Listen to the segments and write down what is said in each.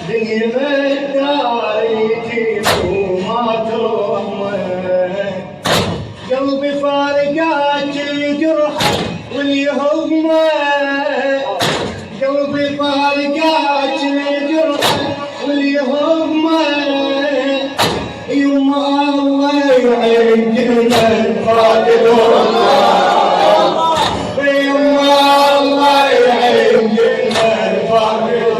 دنيا مداريتي وما ترمى قلبي فارقات الجرح واليهمة قلبي فارقات الجرح واليهمة يوم الله يعيدنا الفاقد يوم الله يعيدنا الفاقد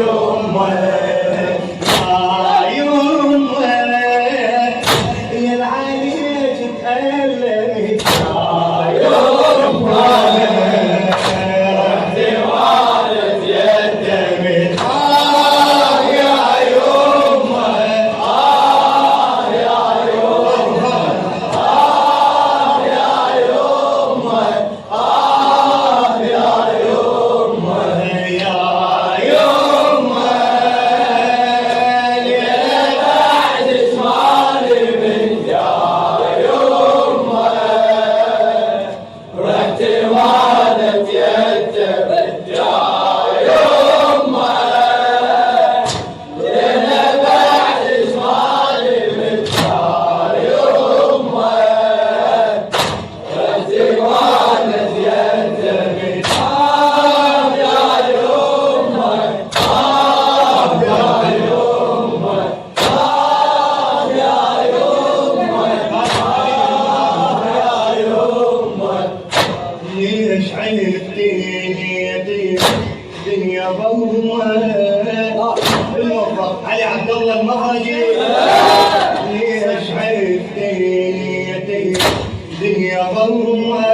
دنيا ظلمة الموظف علي عبد الله المهرجي ليش عيفتي دنيا ظلمة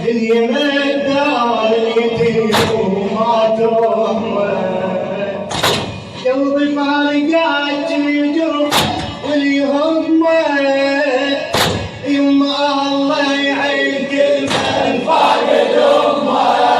دنيا مداريتي وما ترمى قلبي فارقات الجرح واليهمة يما الله يعيد المن فاقد امه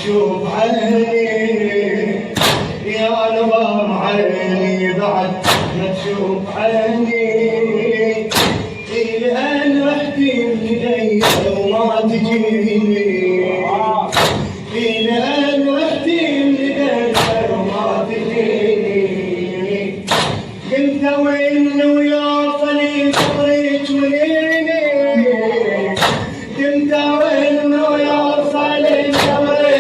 تشوف عيني يا نظام عيني بعد ما تشوف عيني لأن رحتي من ايدي وما تجيني لأن رحتي من ايدي وما تجيني قلت وين ويوصلي صبرك وليني قلت وين ويوصلي صبرك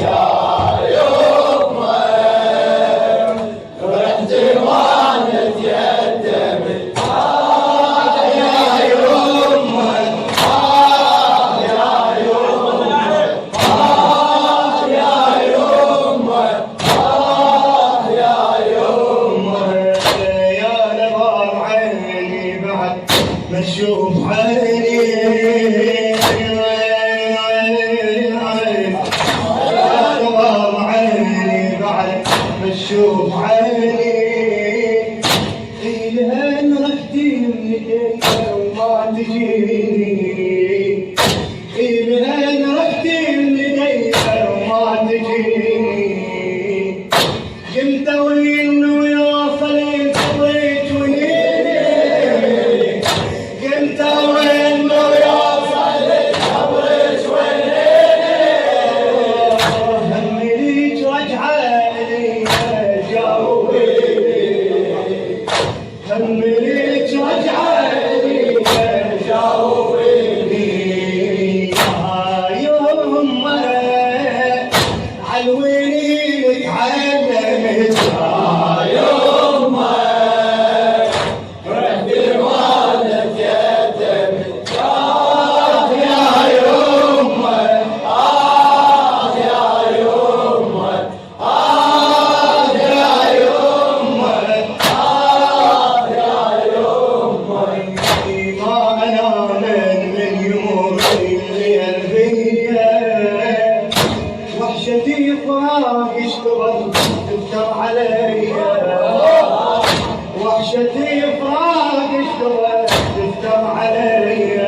Yeah. عالوينين تعلمت وحشتي فراق اشتغل تفتر علي وحشتي فراق اشتغل تفتر علي